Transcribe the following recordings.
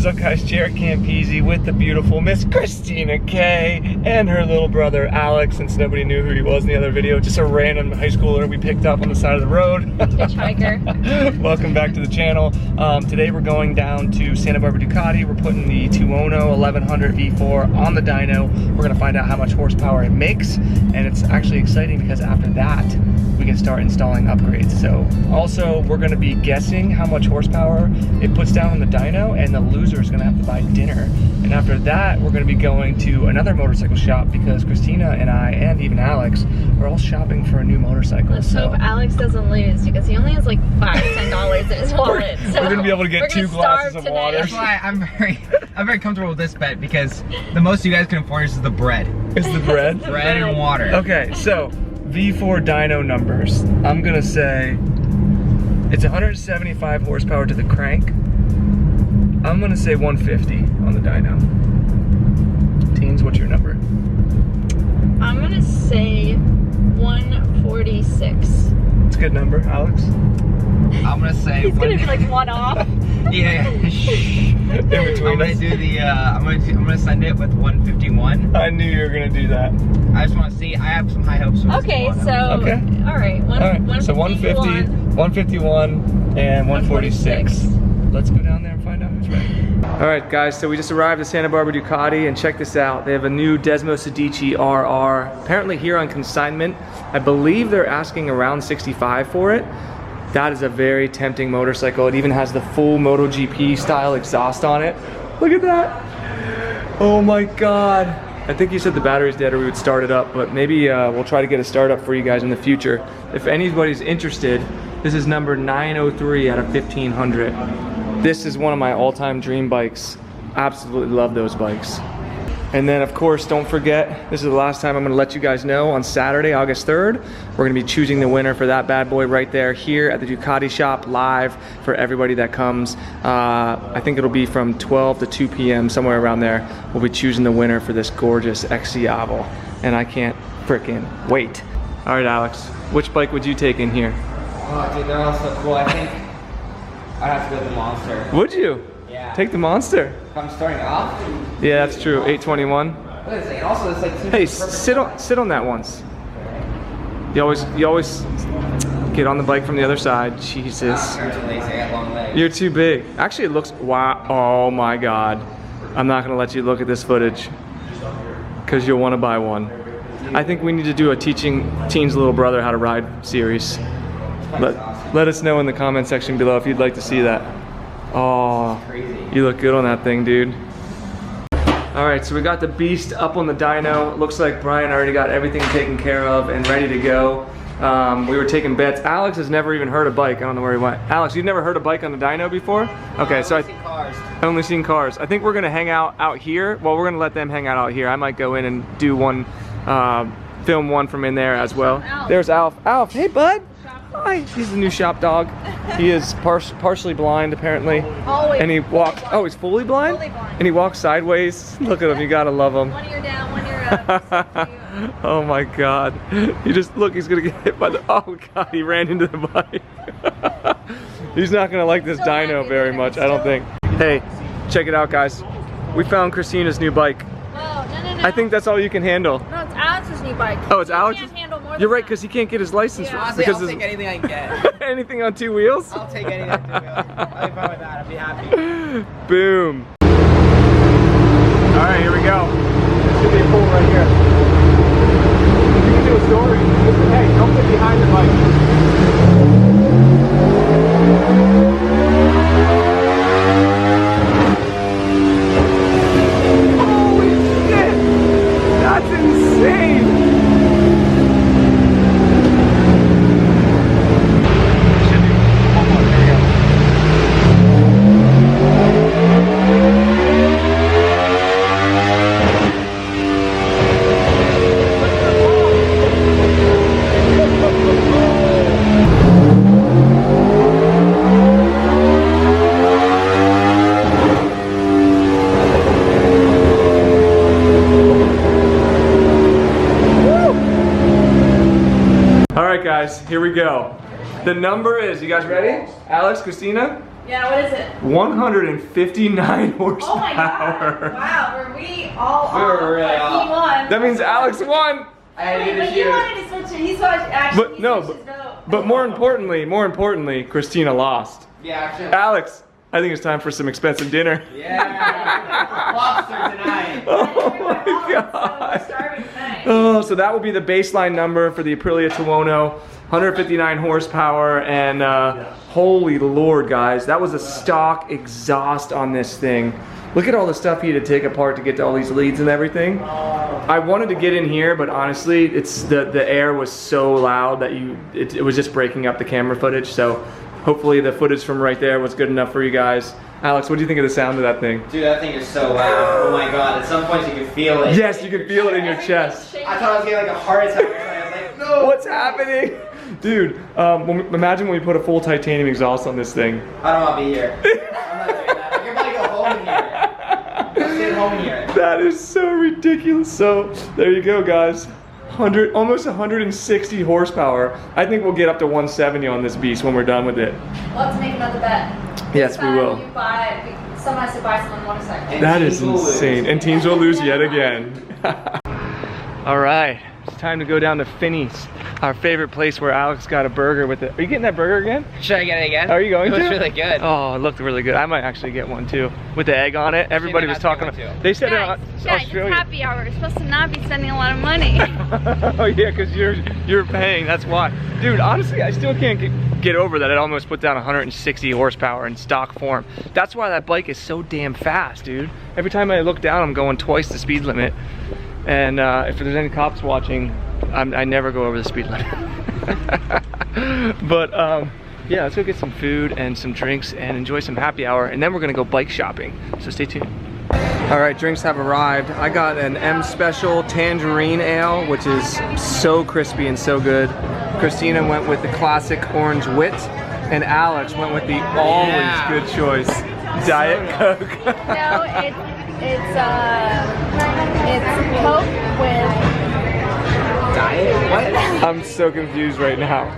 What is up, guys? JaretCampisi with the beautiful Miss Christina K and her little brother Alec, since nobody knew who he was in the other video. Just a random high schooler we picked up on the side of the road. Hitchhiker. Welcome back to the channel. Today we're going down to Santa Barbara Ducati. We're putting the Tuono 1100 V4 on the dyno. We're gonna find out how much horsepower it makes, and it's actually exciting because after that we can start installing upgrades. So also we're gonna be guessing how much horsepower it puts down on the dyno, and the loser is gonna have to buy dinner. And after that, we're gonna be going to another motorcycle shop because Christina and I, and even Alex, are all shopping for a new motorcycle. Let's hope Alex doesn't lose because he only has like $5–10 in his wallet. We're gonna be able to get 2 glasses of water. That's why I'm very comfortable with this bet, because the most you guys can afford is the bread. Is the bread? Bread and water. Okay, so V4 dyno numbers. I'm gonna say it's 175 horsepower to the crank. I'm gonna say 150 on the dyno. Teens, what's your number? I'm gonna say 146. It's a good number, Alex. I'm gonna say He's gonna be like one off. Yeah. In between I'm gonna us. do the I'm gonna send it with 151. I knew you were gonna do that. I just want to see. I have some high hopes for this Okay, Tuono. so Okay. all right, So 150, 151, and 146. Let's go down there and find out who's right. All right, guys, so we just arrived at Santa Barbara Ducati, and check this out. They have a new Desmo Sedici RR, apparently here on consignment. I believe they're asking around 65 for it. That is a very tempting motorcycle. It even has the full MotoGP style exhaust on it. Look at that. Oh my God. I think you said the battery's dead or we would start it up, but maybe we'll try to get a startup for you guys in the future. If anybody's interested, this is number 903 out of 1500. This is one of my all-time dream bikes. Absolutely love those bikes. And then of course, don't forget, this is the last time I'm gonna let you guys know, on Saturday, August 3rd, we're gonna be choosing the winner for that bad boy right there here at the Ducati shop live for everybody that comes. I think it'll be from 12 to 2 p.m., somewhere around there. We'll be choosing the winner for this gorgeous XC Oval. And I can't frickin' wait. All right, Alex, which bike would you take in here? Oh, dude, they're all so cool. I think I'd have to go with the Monster. Would you? Yeah. Take the Monster. If I'm starting off. Yeah, that's true. 821. What is it? And also, it's like. Hey, sit on that once. You always get on the bike from the other side. Jesus. You're too lazy. I got long legs. You're too big. Actually, it looks, wow. Oh my God. I'm not gonna let you look at this footage because you'll want to buy one. I think we need to do a teaching Teen's little brother how to ride series. Let us know in the comment section below if you'd like to see that. Oh, you look good on that thing, dude. All right, so we got the beast up on the dyno. It looks like Brian already got everything taken care of and ready to go. We were taking bets. Alex has never even heard a bike. I don't know where he went. Alex, you've never heard a bike on the dyno before? Okay, so I've only seen cars. I think we're gonna hang out here. Well, we're gonna let them hang out here. I might go in and do one, film one from in there as well. There's Alf. Alf, hey bud. Hi. He's the new shop dog. He is partially blind apparently. Always. And he walks, oh, he's fully blind? Fully blind. And he walks sideways. Look at him, you gotta love him. One ear down, one ear up. Oh my God. You just, look, he's gonna get hit by the, oh God, he ran into the bike. He's not gonna like this dyno very much, I don't think. Hey, check it out guys. We found Christina's new bike. Whoa, no. I think that's all you can handle. No, it's Alex's new bike. Oh, it's Alex's? Can't handle more than You're right, that. because he can't get his license. Yeah. Honestly, Because I'll take anything I can get. anything on 2 wheels? I'll take anything on 2 wheels. I'll be fine with that. I'll be happy. Boom. All right, here we go. This should be a pull right here. You can do a story. Hey, don't get behind the bike. Holy shit! That's insane! Should be one more. There we go. Guys, here we go. The number is, you guys ready? Alex, Christina? Yeah, what is it? 159 horsepower. Oh my god. Wow, were we all We were off? really Like, off. he won. That means Alex won. I had to Wait, do but the you shoes. wanted to switch it. He switched actually. But no, but more importantly, Christina lost. Yeah, actually. Alex, I think it's time for some expensive dinner. Yeah. Lobster tonight. Oh my god. Oh, so that will be the baseline number for the Aprilia Tuono, 159 horsepower, and holy lord, guys, that was a stock exhaust on this thing. Look at all the stuff he had to take apart to get to all these leads and everything. I wanted to get in here, but honestly, it's the air was so loud that it was just breaking up the camera footage. So hopefully the footage from right there was good enough for you guys. Alex, what do you think of the sound of that thing? Dude, that thing is so loud. Oh my god, at some points you can feel it. Yes, you can feel it in your chest. I thought I was getting like a heart attack. I was like, no. What's happening? Dude, imagine when we put a full titanium exhaust on this thing. I don't want to be here. I'm not doing that. Like, you're about to go home in here. I'm staying home in here. That is so ridiculous. So there you go, guys. Almost 160 horsepower. I think we'll get up to 170 on this beast when we're done with it. We'll have to make another bet. Yes, we will. Someone has to buy someone a motorcycle. That is insane. And teams will lose yet again. All right, it's time to go down to Finney's, our favorite place where Alex got a burger with it. Are you getting that burger again? Should I get it again? Are you going to? It was really good. Oh, it looked really good. I might actually get one too, with the egg on it. Everybody was talking about. They said Guys, it's it's Australia. happy hour. We're supposed to not be spending a lot of money. Oh yeah, because you're paying. That's why, dude. Honestly, I still can't get over that. It almost put down 160 horsepower in stock form. That's why that bike is so damn fast, dude. Every time I look down, I'm going twice the speed limit. And if there's any cops watching, I never go over the speed limit. But yeah, let's go get some food and some drinks and enjoy some happy hour, and then we're gonna go bike shopping. So stay tuned. All right, drinks have arrived. I got an M Special Tangerine Ale, which is so crispy and so good. Christina went with the classic Orange Wit, and Alex went with the always good choice, Diet Coke. No, it's Coke with Diet? What? I'm so confused right now.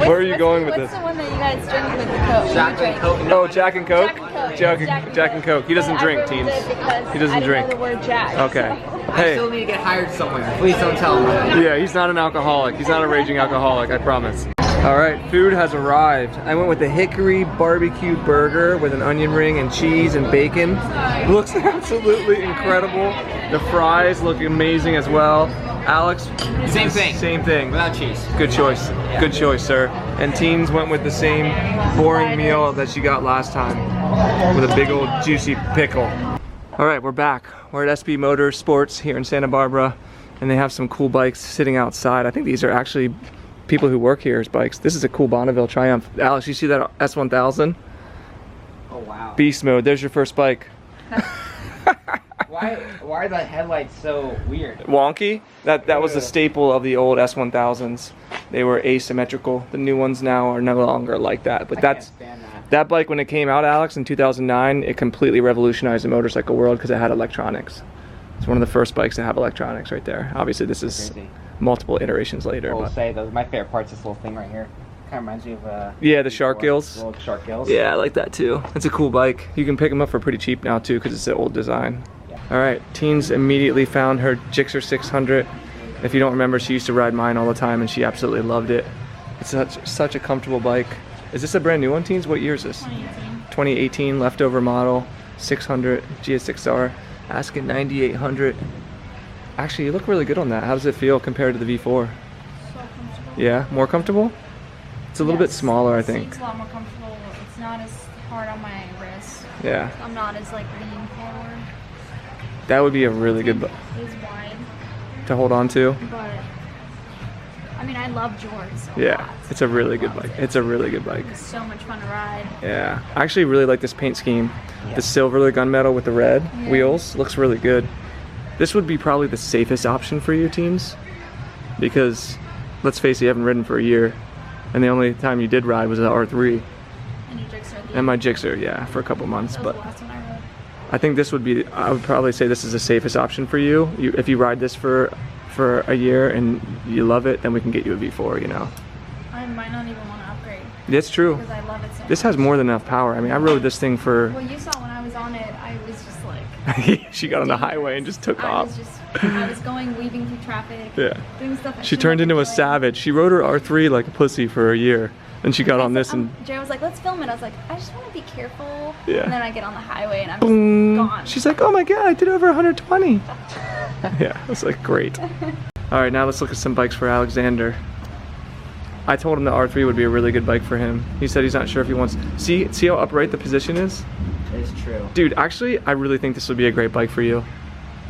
Where are you going with this? What's the one that you guys drink with the Coke? Jack and Coke. Oh, Jack and Coke? Jack and Coke. Jack and Coke. He doesn't drink, teams. He doesn't drink. I didn't know the word Jack. Okay. I Hey. still need to get hired somewhere. Please don't tell him that. Yeah, he's not an alcoholic. He's not a raging alcoholic, I promise. All right, food has arrived. I went with the hickory barbecue burger with an onion ring and cheese and bacon. Looks absolutely incredible. The fries look amazing as well. Alex? Same thing. Same thing. Without cheese. Good choice. Good choice, sir. And Teens went with the same boring meal that she got last time, with a big old juicy pickle. All right, we're back. We're at SB Motorsports here in Santa Barbara, and they have some cool bikes sitting outside. I think these are actually people who work here's bikes. This is a cool Bonneville Triumph. Alex, you see that S1000? Oh wow. Beast mode. There's your first bike. Why are the headlights so weird? Wonky. That was a staple of the old S1000s. They were asymmetrical. The new ones now are no longer like that. But I that's can't stand that. that bike when it came out, Alex, in 2009. It completely revolutionized the motorcycle world because it had electronics. It's one of the first bikes to have electronics right there. Obviously, this is Crazy. multiple iterations later. I will But say though, my favorite part's this little thing right here. Kind of reminds me of yeah, the shark gills. Little shark gills. Yeah, I like that too. It's a cool bike. You can pick them up for pretty cheap now too because it's an old design. Yeah. All right, Teens immediately found her Gixxer 600. If you don't remember, she used to ride mine all the time and she absolutely loved it. It's such a comfortable bike. Is this a brand new one, Teens? What year is this? 2018. 2018 leftover model, 600 GS6R, asking 9,800. Actually, you look really good on that. How does it feel compared to the V4? So comfortable. Yeah, more comfortable? It's a little bit smaller, I think. It's a lot more comfortable. It's not as hard on my wrists. Yeah, I'm not as like lean forward. that would be a really good bike It is wide, to hold on to. but I mean I love Jorts. Yeah, it's a really good bike. It's a really good bike. It's so much fun to ride. Yeah, I actually really like this paint scheme. The silver gunmetal with the red wheels looks really good. This would be probably the safest option for you, Teens, because let's face it, you haven't ridden for a year, and the only time you did ride was at R3 And you Gixxer. and my Gixxer, yeah, for a couple months. That was But the last one I rode. I think this would be, I would probably say this is the safest option for you. If you ride this for a year and you love it, then we can get you a V4, you know. I might not even want to upgrade. That's true. Because I love it so This has more than enough power. I mean, I rode this thing for... Well, you saw when I was on it, I was just like... She got on the highway and just took off. I was going, weaving through traffic, doing stuff. She turned into a savage. She rode her R3 like a pussy for a year. And she got on this and... Jared was like, let's film it. I was like, I just want to be careful. Yeah. And then I get on the highway and I'm boom. just gone. She's like, oh my god, I did over 120. Yeah, I was like, great. All right, now let's look at some bikes for Alexander. I told him the R3 would be a really good bike for him. He said he's not sure if he wants... See how upright the position is? It's true. Dude, actually, I really think this would be a great bike for you.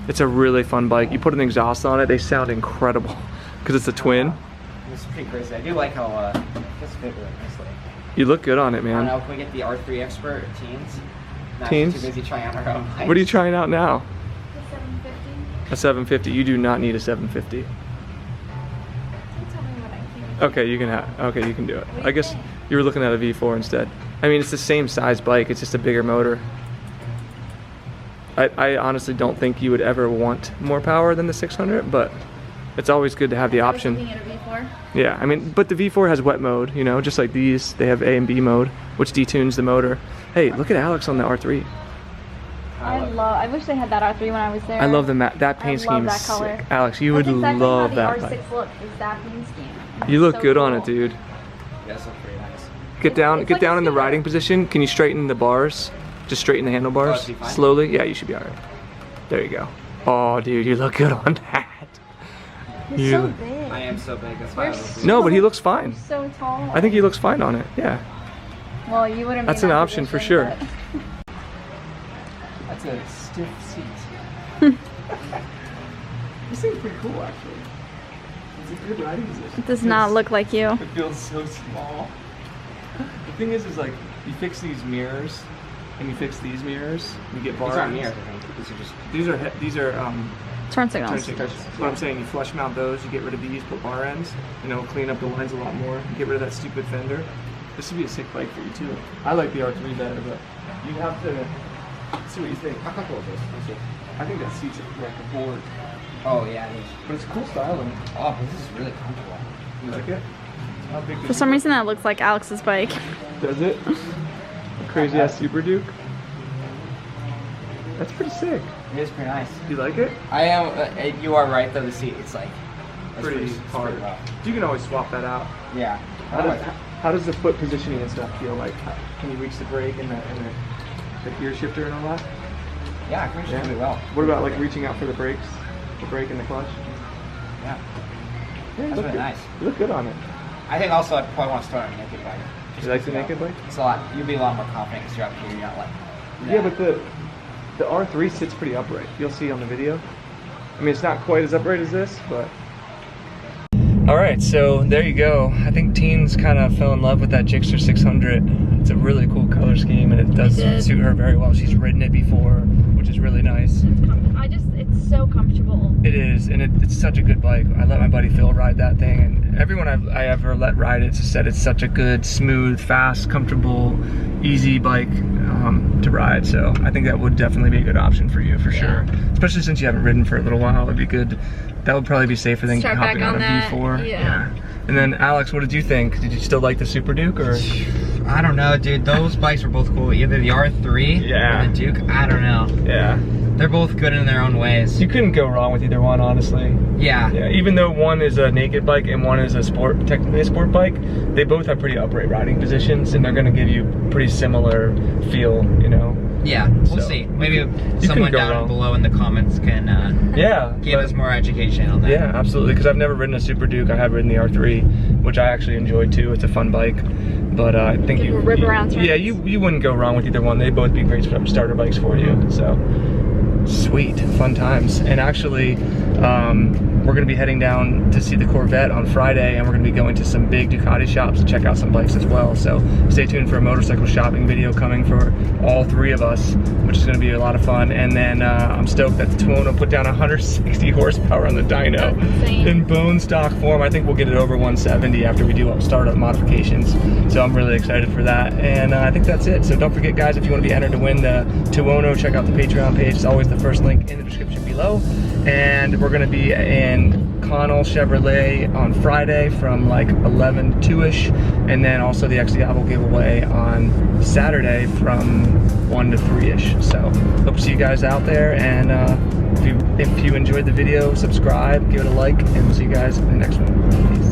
It's a really fun bike. You put an exhaust on it, they sound incredible. Because it's a twin. It's pretty crazy. I do like how this fit really nicely. You look good on it, I man. don't know, can we get the R3 expert teens? Not Teens? too busy trying out our own bikes. What are you trying out now? The 750. A 750. You do not need a 750. Don't tell me what I think. Okay, you can you can do it. I guess you were looking at a V4 instead. I mean, it's the same size bike, it's just a bigger motor. I honestly don't think you would ever want more power than the 600, but it's always good to have the option. I was looking at a V4. Yeah, I mean, but the V4 has wet mode, you know, just like these. They have A and B mode, which detunes the motor. Hey, look at Alex on the R3. I wish they had that R3 when I was there. I love the that paint scheme is that color. sick. Alex, you would That's exactly love how that the bike. R6 look, is that paint scheme. You look So good on cool. it, dude. Yeah, this looks pretty nice. Get down, it's get like a down in the speeder. riding position. Can you straighten the bars? Just straighten the handlebars be fine. slowly. Yeah, you should be all right. There you go. Oh, dude, you look good on that. You're You- so big. I am so big, that's why I You're was No, but he looks fine. You're so tall. I think he looks fine on it. Yeah. Well, you wouldn't. That's be in an that option for position, sure. but- That's a stiff seat. This thing's pretty cool, actually. It's a good riding position. It does not look like you. It feels so small. The thing is like you fix these mirrors, and you fix these mirrors. You get bar These aren't ends. mirrors, I think. These are just... These are Turn turn signals. signals. What I'm saying, you flush mount those, you get rid of these, put bar ends, and it'll clean up the lines a lot more. You get rid of that stupid fender. This would be a sick bike for you too. I like the R3 better, but you have to see what you think. How comfortable is this? Let's see. I think that seat's like a board, Oh, yeah, it is. but it's cool styling. Oh, but this is really comfortable. You like it? How big For some reason, that looks like Alex's bike. does it? A crazy ass Super Duke. That's pretty sick. It is pretty nice. You like it? I am, you are right though, the seat, it's like, it's Pretty it's hard. pretty rough. You can always swap that out. Yeah. How does the foot positioning and stuff feel like? Can you reach the brake and the gear shifter and all that? Yeah, I can reach it really well. What about like reaching out for the brakes, the brake and the clutch? Yeah. Yeah, That's really nice. You look good on it. I think also I'd probably want to start on a naked bike. You like the because, naked bike? It's a lot, you'll be a lot more confident because you're up here, you're not like... Yeah, but the R3 sits pretty upright. You'll see on the video. I mean, it's not quite as upright as this, but... All right, so there you go. I think teens kind of fell in love with that Gixxer 600. It's a really cool color scheme, and it does suit her very well. She's ridden it before, which is really nice. It's so comfortable. It is, and it's such a good bike. I let my buddy Phil ride that thing, and everyone I ever let ride it just said it's such a good, smooth, fast, comfortable, easy bike to ride. So I think that would definitely be a good option for you, for sure. Especially since you haven't ridden for a little while, it'd be good. That would probably be safer than Start hopping back on a on that, V4. yeah. And then Alex, what did you think? Did you still like the Super Duke, or? I don't know, dude. Those bikes were both cool. Either the R3 Yeah. or the Duke. I don't know. Yeah. They're both good in their own ways. You couldn't go wrong with either one, honestly. Yeah. Yeah, even though one is a naked bike and one is a sport, technically a sport bike, they both have pretty upright riding positions, and they're going to give you pretty similar feel, you know. Yeah, we'll So, see. Maybe couldn't someone go down wrong. below in the comments can Yeah, give us more education on that. Yeah, absolutely. Because I've never ridden a Super Duke. I have ridden the R3, which I actually enjoy too. It's a fun bike, but I think You can rip around yeah, turns. you wouldn't go wrong with either one. They'd both be great starter bikes for you. So sweet, fun times. And actually, we're going to be heading down to see the Corvette on Friday, and we're going to be going to some big Ducati shops to check out some bikes as well. So stay tuned for a motorcycle shopping video coming for all three of us, which is going to be a lot of fun. And then I'm stoked that the Tuono put down 160 horsepower on the dyno in bone stock form. I think we'll get it over 170 after we do startup modifications. So I'm really excited for that. And I think that's it. So don't forget, guys, if you want to be entered to win the Tuono, check out the Patreon page. It's always the first link in the description below. And we're going to be in O'Connell Chevrolet on Friday from like 11 to 2ish, and then also the XDiavel giveaway on Saturday from 1 to 3ish. So hope to see you guys out there, and if you enjoyed the video, subscribe, give it a like, and we'll see you guys in the next one. Peace.